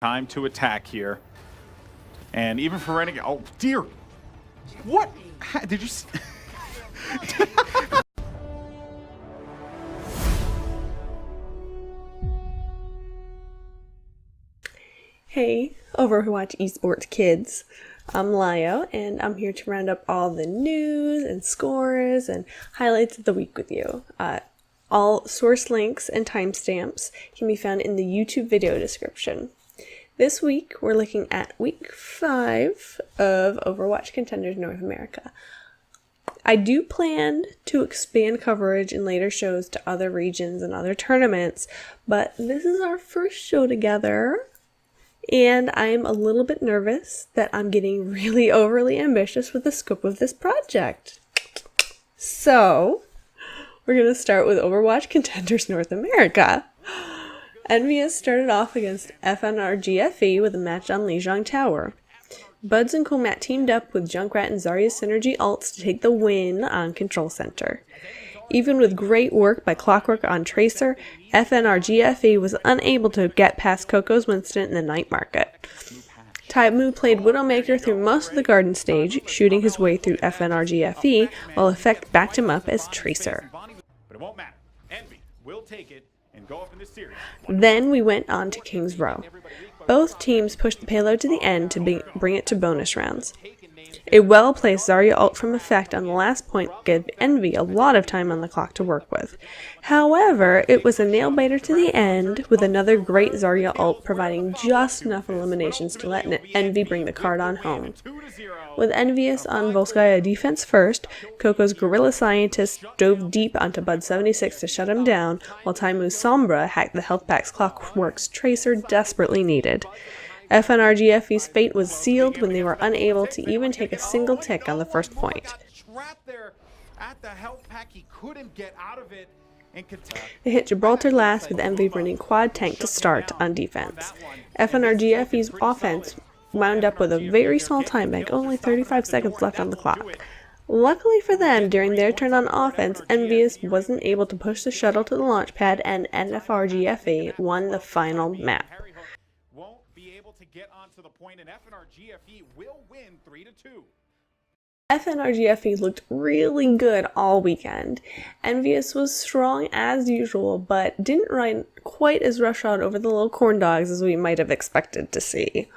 Time to attack here. And even for Renegade, oh dear. What? Did you see? Hey, Overwatch Esports kids. I'm Lio, and I'm here to round up all the news and scores and highlights of the week with you. All source links and timestamps can be found in the YouTube video description. This week, we're looking at week 5 of Overwatch Contenders North America. I do plan to expand coverage in later shows to other regions and other tournaments, but this is our first show together, and I'm a little bit nervous that I'm getting really overly ambitious with the scope of this project. So, we're going to start with Overwatch Contenders North America. Envious started off against FNRGFE with a match on Lijiang Tower. Buds and Coolmat teamed up with Junkrat and Zarya's synergy ults to take the win on Control Center. Even with great work by Clockwork on Tracer, FNRGFE was unable to get past Coco's Winston in the night market. Taimu played Widowmaker through most of the garden stage, shooting his way through FNRGFE, while Effect backed him up as Tracer. Then we went on to King's Row. Both teams pushed the payload to the end to bring it to bonus rounds. A well-placed Zarya ult from Effect on the last point gave Envy a lot of time on the clock to work with. However, it was a nail-biter to the end, with another great Zarya ult providing just enough eliminations to let Envy bring the card on home. With Envious on Volskaya defense first, Coco's Guerrilla Scientist dove deep onto Bud 76 to shut him down, while Taimu's Sombra hacked the health pack's Clockwork's Tracer desperately needed. FNRGFE's fate was sealed when they were unable to even take a single tick on the first point. They hit Gibraltar last with Envy running quad tank to start on defense. FNRGFE's offense wound up with a very small time bank, only 35 seconds left on the clock. Luckily for them, during their turn on offense, Envious wasn't able to push the shuttle to the launch pad, and FNRGFE won the final map. FNRGFE looked really good all weekend. Envious was strong as usual, but didn't run quite as roughshod over the little corn dogs as we might have expected to see.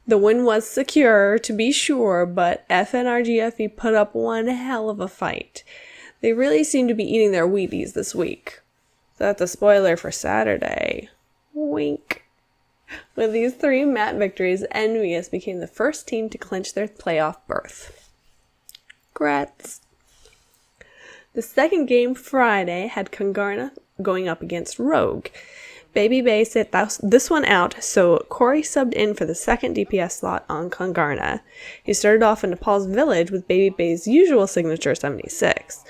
The win was secure, to be sure, but FNRGFE put up one hell of a fight. They really seem to be eating their Wheaties this week. That's a spoiler for Saturday. Wink. With these 3 map victories, Envious became the first team to clinch their playoff berth. Congrats! The second game Friday had Congarna going up against Rogue. Baby Bay sit this one out, so Corey subbed in for the second DPS slot on Congarna. He started off in Nepal's village with Baby Bay's usual signature 76.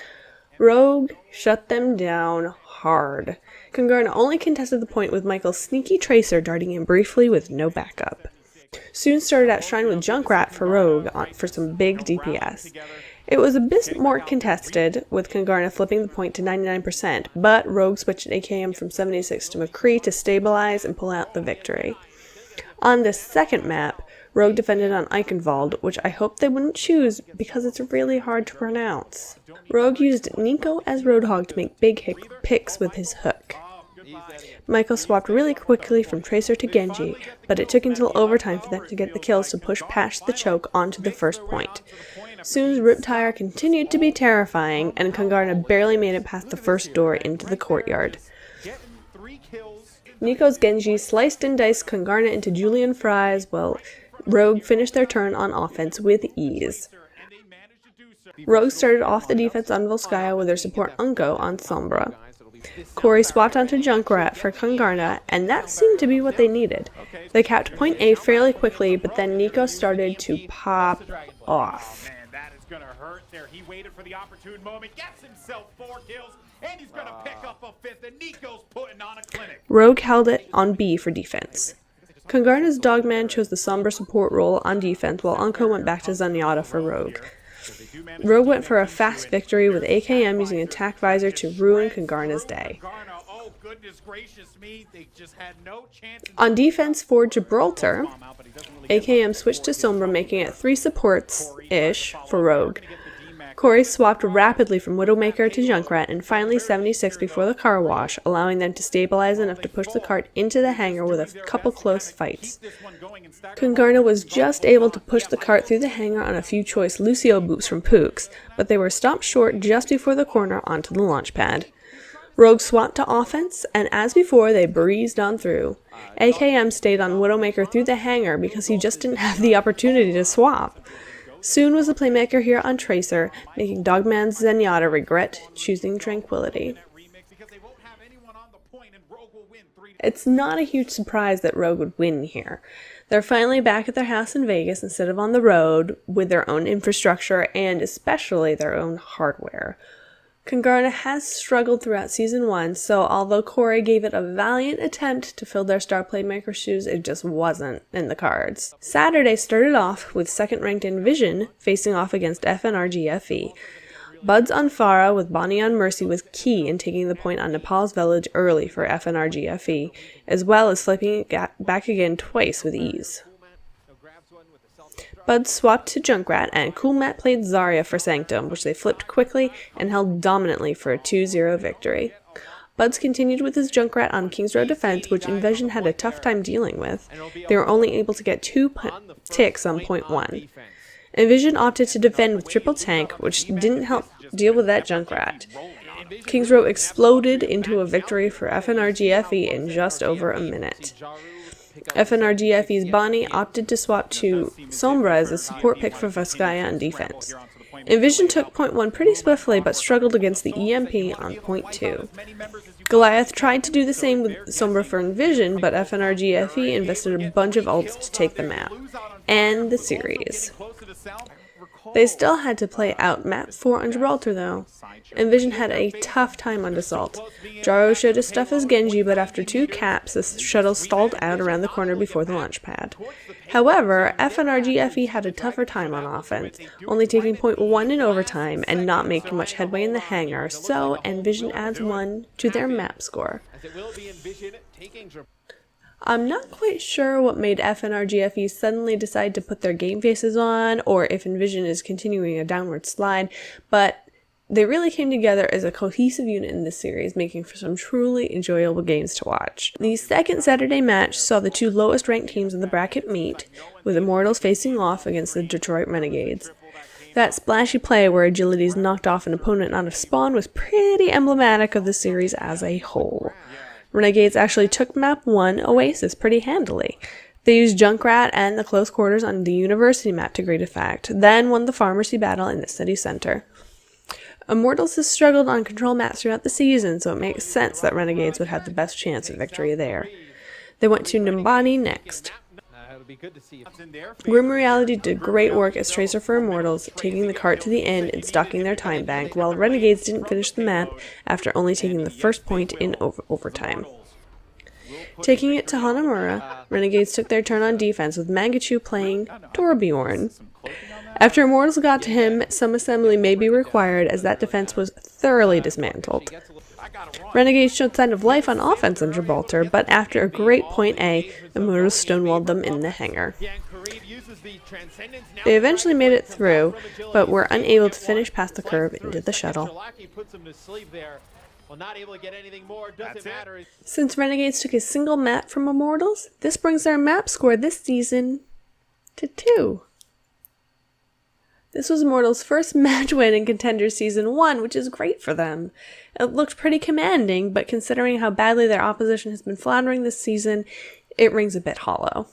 Rogue shut them down hard. Congarna only contested the point with Michael's sneaky Tracer darting in briefly with no backup. Soon started out Shrine with Junkrat for Rogue for some big DPS. It was a bit more contested, with Congarna flipping the point to 99%, but Rogue switched AKM from 76 to McCree to stabilize and pull out the victory. On the second map, Rogue defended on Eichenwald, which I hope they wouldn't choose because it's really hard to pronounce. Rogue used Nico as Roadhog to make big picks with his hook. Michael swapped really quickly from Tracer to Genji, but it took until overtime for them to get the kills to push past the choke onto the first point. Soon's Riptire continued to be terrifying, and Congarna barely made it past the first door into the courtyard. Nico's Genji sliced and diced Congarna into julienne fries, while Rogue finished their turn on offense with ease. Rogue started off the defense on Volskaya with their support Unko on Sombra. Corey swapped onto Junkrat for Congarna, and that seemed to be what they needed. They capped point A fairly quickly, but then Nico started to pop off. He waited for the opportune moment, gets himself 4 kills, and he's gonna pick up a 5th, and Nico's putting on a clinic. Rogue held it on B for defense. Congarna's Dogman chose the Sombra support role on defense, while Unko went back to Zenyatta for Rogue. Rogue went for a fast victory with AKM using Attack Visor to ruin Congarna's day. goodness gracious me, they just had no chance. On defense for Gibraltar, AKM switched to Sombra, making it 3 supports-ish for Rogue. Corey swapped rapidly from Widowmaker to Junkrat and finally 76 before the car wash, allowing them to stabilize enough to push the cart into the hangar with a couple close fights. Congarna was just able to push the cart through the hangar on a few choice Lucio boops from Pooks, but they were stopped short just before the corner onto the launch pad. Rogue swapped to offense, and as before, they breezed on through. AKM stayed on Widowmaker through the hangar because he just didn't have the opportunity to swap. Soon was the playmaker here on Tracer, making Dogman's Zenyatta regret choosing Tranquility. It's not a huge surprise that Rogue would win here. They're finally back at their house in Vegas instead of on the road, with their own infrastructure and especially their own hardware. Congarna has struggled throughout Season 1, so although Corey gave it a valiant attempt to fill their star playmaker shoes, it just wasn't in the cards. Saturday started off with second-ranked Envision facing off against FNRGFE. Bud's on Pharah with Bonnie on Mercy was key in taking the point on Nepal's Village early for FNRGFE, as well as flipping it back again twice with ease. Bud swapped to Junkrat, and Cool Matt played Zarya for Sanctum, which they flipped quickly and held dominantly for a 2-0 victory. Buds continued with his Junkrat on Kings Row defense, which Envision had a tough time dealing with. They were only able to get 2 ticks on point 1. Envision opted to defend with triple tank, which didn't help deal with that Junkrat. Kings Row exploded into a victory for FNRGFE in just over a minute. FNRGFE's Bonnie opted to swap to Sombra as a support pick for Vaskaya on defense. Envision took point 1 pretty swiftly but struggled against the EMP on point 2. Goliath tried to do the same with Sombra for Envision, but FNRGFE invested a bunch of ults to take the map and the series. They still had to play out map 4 on Gibraltar though. Envision had a tough time on Assault. Jaro showed his stuff as Genji, but after 2 caps, the shuttle stalled out around the corner before the launch pad. However, FNRGFE had a tougher time on offense, only taking point 1 in overtime and not making much headway in the hangar, so Envision adds 1 to their map score. I'm not quite sure what made FNRGFE suddenly decide to put their game faces on, or if Envision is continuing a downward slide, but they really came together as a cohesive unit in this series, making for some truly enjoyable games to watch. The second Saturday match saw the 2 lowest ranked teams in the bracket meet, with Immortals facing off against the Detroit Renegades. That splashy play where Agilities knocked off an opponent out of spawn was pretty emblematic of the series as a whole. Renegades actually took map 1, Oasis, pretty handily. They used Junkrat and the close quarters on the University map to great effect, then won the Pharmacy battle in the city center. Immortals has struggled on control maps throughout the season, so it makes sense that Renegades would have the best chance of victory there. They went to Nimbani next. Grim Reality did great work as Tracer for Immortals, taking the cart to the end and stocking their time bank, while Renegades didn't finish the map after only taking the first point in overtime. Taking it to Hanamura, Renegades took their turn on defense with Mangachu playing Torbjorn. After Immortals got to him, some assembly may be required as that defense was thoroughly dismantled. Renegades showed sign of life on offense in Gibraltar, but after a great point A, Immortals stonewalled them in the hangar. They eventually made it through, but were unable to finish past the curve into the shuttle. Since Renegades took a single map from Immortals, this brings their map score this season to 2. This was Immortals' first match win in Contenders Season 1, which is great for them. It looked pretty commanding, but considering how badly their opposition has been floundering this season, it rings a bit hollow.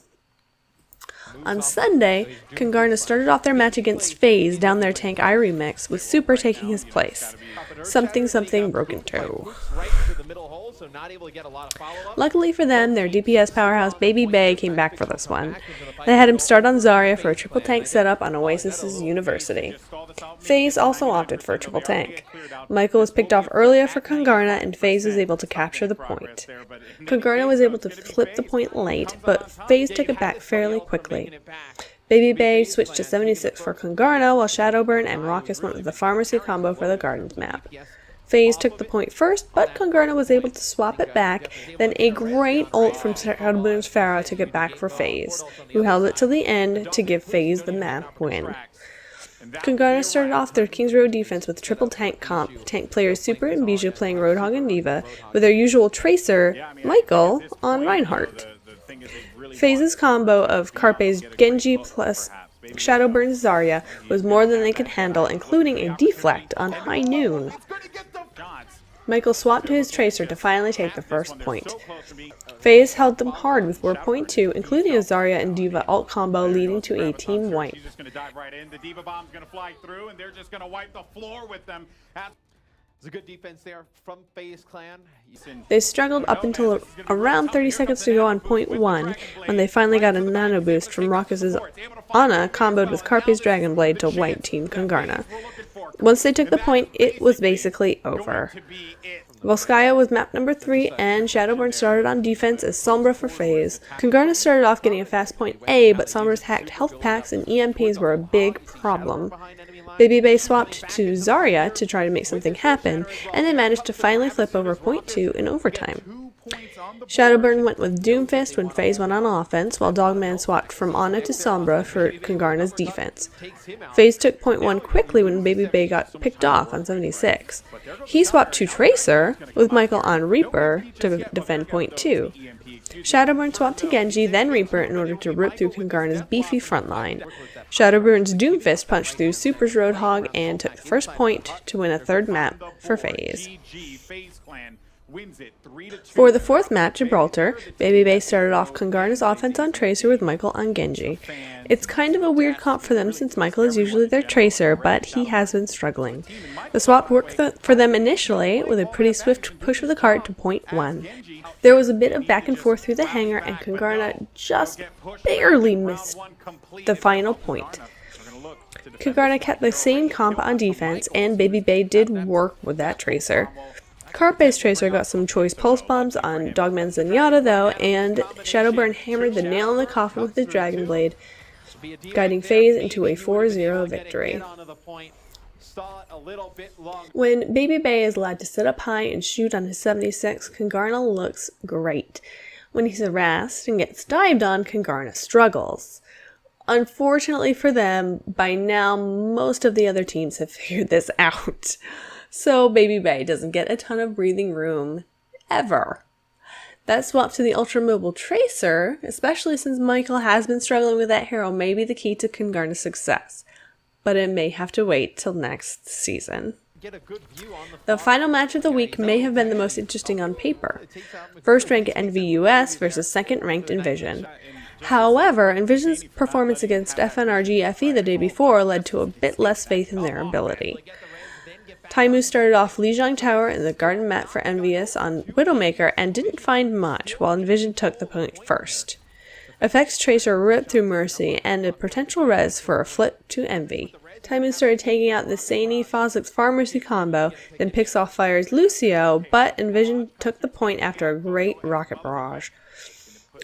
On Sunday, Congarna started off their match against FaZe down their tank Irie mix, with Super taking his place. Something Broken Toe. Luckily for them, their DPS powerhouse Baby Bay came back for this one. They had him start on Zarya for a triple tank setup on Oasis's University. FaZe also opted for a triple tank. Michael was picked off earlier for Congarna, and FaZe was able to capture the point. Congarna was able to flip the point late, but FaZe took it back fairly quickly. Baby Bay switched to 76 for Congarna, while Shadowburn and Raucus went with the Pharmacy combo for the Gardens map. FaZe took the point first, but Congarna was able to swap it back, then a great ult from Shadowburn's Pharah took it back for FaZe, who held it till the end to give FaZe the map win. Congarna started off their Kings Road defense with triple tank comp, tank players Super and Bijou playing Roadhog and D.Va, with their usual Tracer, Michael, on Reinhardt. FaZe's combo of Carpe's Genji plus Shadowburn's Zarya was more than they could handle, including a deflect on High Noon. Michael swapped to his Tracer to finally take the first point. FaZe held them hard with 4.2, including a Zarya and D.Va ult combo leading to a team wipe. It's a good defense there from FaZe Clan. They struggled up until around 30 seconds to go on point 1, when they finally got a nano boost from Rockus' Ana comboed with Carpe's Dragon Blade to wipe Team Congarna. Once they took the point, it was basically over. Volskaya was map number 3, and Shadowburn started on defense as Sombra for FaZe. Congarna started off getting a fast point A, but Sombra's hacked health packs and EMPs were a big problem. Baby Bay swapped to Zarya to try to make something happen, and they managed to finally flip over point 2 in overtime. Shadowburn went with Doomfist when FaZe went on offense, while Dogman swapped from Ana to Sombra for Congarna's defense. FaZe took point 1 quickly when Baby Bay got picked off on 76. He swapped to Tracer, with Michael on Reaper to defend point 2. Shadowburn swapped to Genji, then Reaper in order to rip through Congarna's beefy front line. Shadowburn's Doomfist punched through Super's Roadhog and took the first point to win a third map for FaZe. For the fourth map, Gibraltar, Baby Bay started off Congarna's offense on Tracer with Michael on Genji. It's kind of a weird comp for them since Michael is usually their Tracer, but he has been struggling. The swap worked for them initially with a pretty swift push of the cart to point 1. There was a bit of back and forth through the hangar, and Congarna just barely missed the final point. Congarna kept the same comp on defense, and Baby Bay did work with that Tracer. Carpe's Tracer got some choice pulse bombs on Dogman's Zenyatta though, and Shadowburn hammered the nail in the coffin with his Dragon Blade, guiding FaZe into a 4-0 victory. When Baby Bay is allowed to sit up high and shoot on his 76, Congarna looks great. When he's harassed and gets dived on, Congarna struggles. Unfortunately for them, by now most of the other teams have figured this out. So Baby Bay doesn't get a ton of breathing room, ever. That swap to the ultra-mobile Tracer, especially since Michael has been struggling with that hero, may be the key to Congarna's success. But it may have to wait till next season. The final match of the week may have been the most interesting on paper. First-ranked NVUS versus second-ranked Envision. However, Envision's performance against FNRG FE the day before led to a bit less faith in their ability. Taimu started off Lijiang Tower in the Garden Mat for Envious on Widowmaker and didn't find much, while Envision took the point first. Effects Tracer ripped through Mercy and a potential res for a flip to Envy. Taimu started taking out the Saini Phosix Pharmacy combo, then picks off Fire's Lucio, but Envision took the point after a great rocket barrage.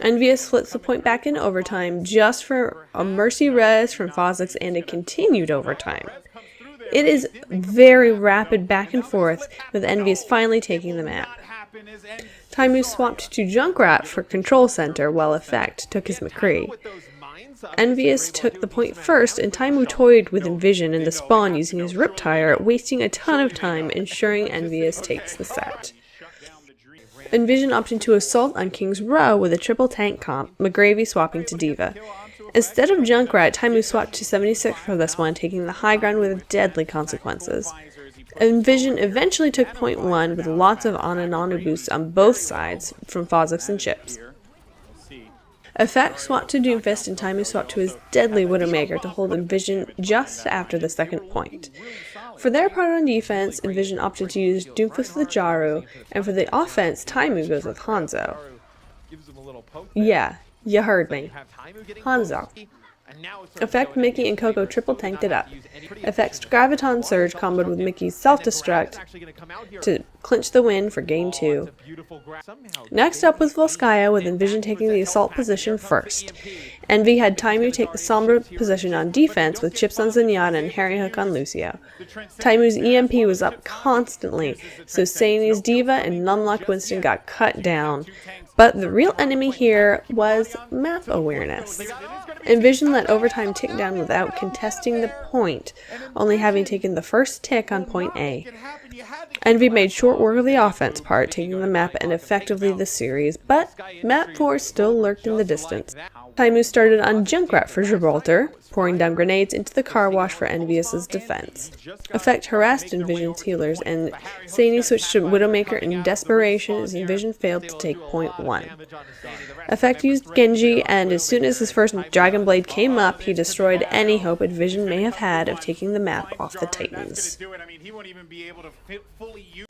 Envious flips the point back in overtime just for a Mercy res from Phosix and a continued overtime. It is very rapid back and forth, with Envious finally taking the map. Taimu swapped to Junkrat for Control Center, while Effect took his McCree. Envious took the point first, and Taimu toyed with Envision in the spawn using his Riptire, wasting a ton of time, ensuring Envious takes the set. Envision opted to assault on King's Row with a triple tank comp, McGravy swapping to D.Va. Instead of Junkrat, Taimu swapped to 76 for this one, taking the high ground with deadly consequences. Envision eventually took point 1 with lots of Ana-Nanu boosts on both sides from Phosix and Chips. Effect swapped to Doomfist and Taimu swapped to his deadly Widowmaker to hold Envision just after the second point. For their part on defense, Envision opted to use Doomfist with Jaru, and for the offense, Taimu goes with Hanzo. Yeah, you heard me. Hanzo. Effect Mickey and Coco triple tanked it up. Effect's Graviton Surge comboed with Mickey's Self-Destruct to clinch the win for Game 2. Next up was Volskaya, with Envision taking the assault position first. Envy had Taimu take the somber position on defense with chips on Zenyatta and Harry Hook on Lucio. Taimu's EMP was up constantly, so Saini's Diva and Numlock Winston got cut down. But the real enemy here was map awareness. Envision let overtime tick down without contesting the point, only having taken the first tick on point A. Envy made short work of the offense part, taking the map and effectively the series, but map 4 still lurked in the distance. Taimu started on Junkrat for Gibraltar, pouring down grenades into the car wash for Envious's defense. Effect harassed Envision's healers, and Saini switched to Widowmaker in desperation as Envision failed to take point 1. Effect used Genji, and as soon as his first Dragon Blade came up, he destroyed any hope Envision may have had of taking the map off the Titans.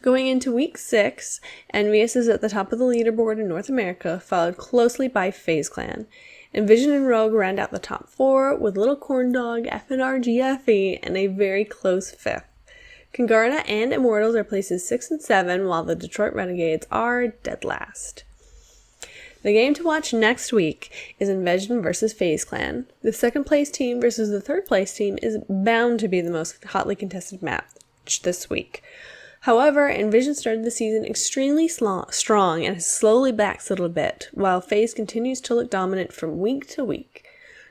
Going into Week 6, Envious is at the top of the leaderboard in North America, followed closely by FaZe Clan. Envision and Rogue round out the top 4, with Little Corndog, FNRGFE, and a very close 5th. Congarna and Immortals are places 6 and 7, while the Detroit Renegades are dead last. The game to watch next week is Envision vs. FaZe Clan. The second place team versus the third place team is bound to be the most hotly contested match this week. However, Envision started the season extremely strong and has slowly backslid a bit, while FaZe continues to look dominant from week to week.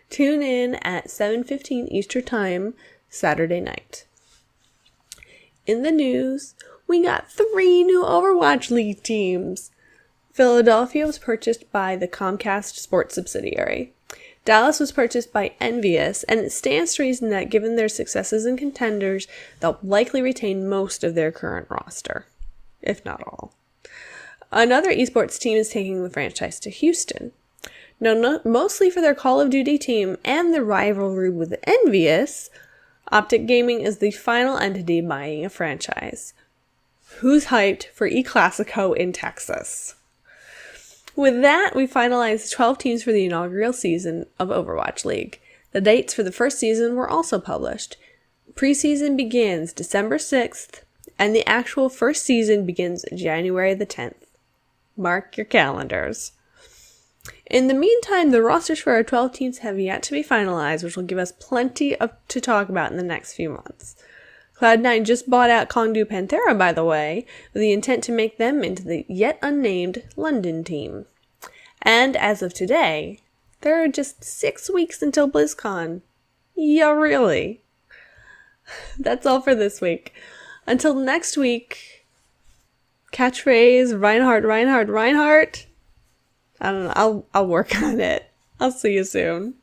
Tune in at 7:15 Eastern Time, Saturday night. In the news, we got 3 new Overwatch League teams. Philadelphia was purchased by the Comcast Sports subsidiary. Dallas was purchased by Envious, and it stands to reason that given their successes in Contenders, they'll likely retain most of their current roster, if not all. Another esports team is taking the franchise to Houston. Known mostly for their Call of Duty team and the rivalry with Envious, Optic Gaming is the final entity buying a franchise. Who's hyped for E-Clasico in Texas? With that, we finalized 12 teams for the inaugural season of Overwatch League. The dates for the first season were also published. Preseason begins December 6th, and the actual first season begins January the 10th. Mark your calendars. In the meantime, the rosters for our 12 teams have yet to be finalized, which will give us plenty to talk about in the next few months. Cloud9 just bought out Kongdu Panthera, by the way, with the intent to make them into the yet unnamed London team. And as of today, there are just 6 weeks until BlizzCon. Yeah, really? That's all for this week. Until next week, catchphrase, Reinhardt, Reinhardt, Reinhardt. I don't know, I'll work on it. I'll see you soon.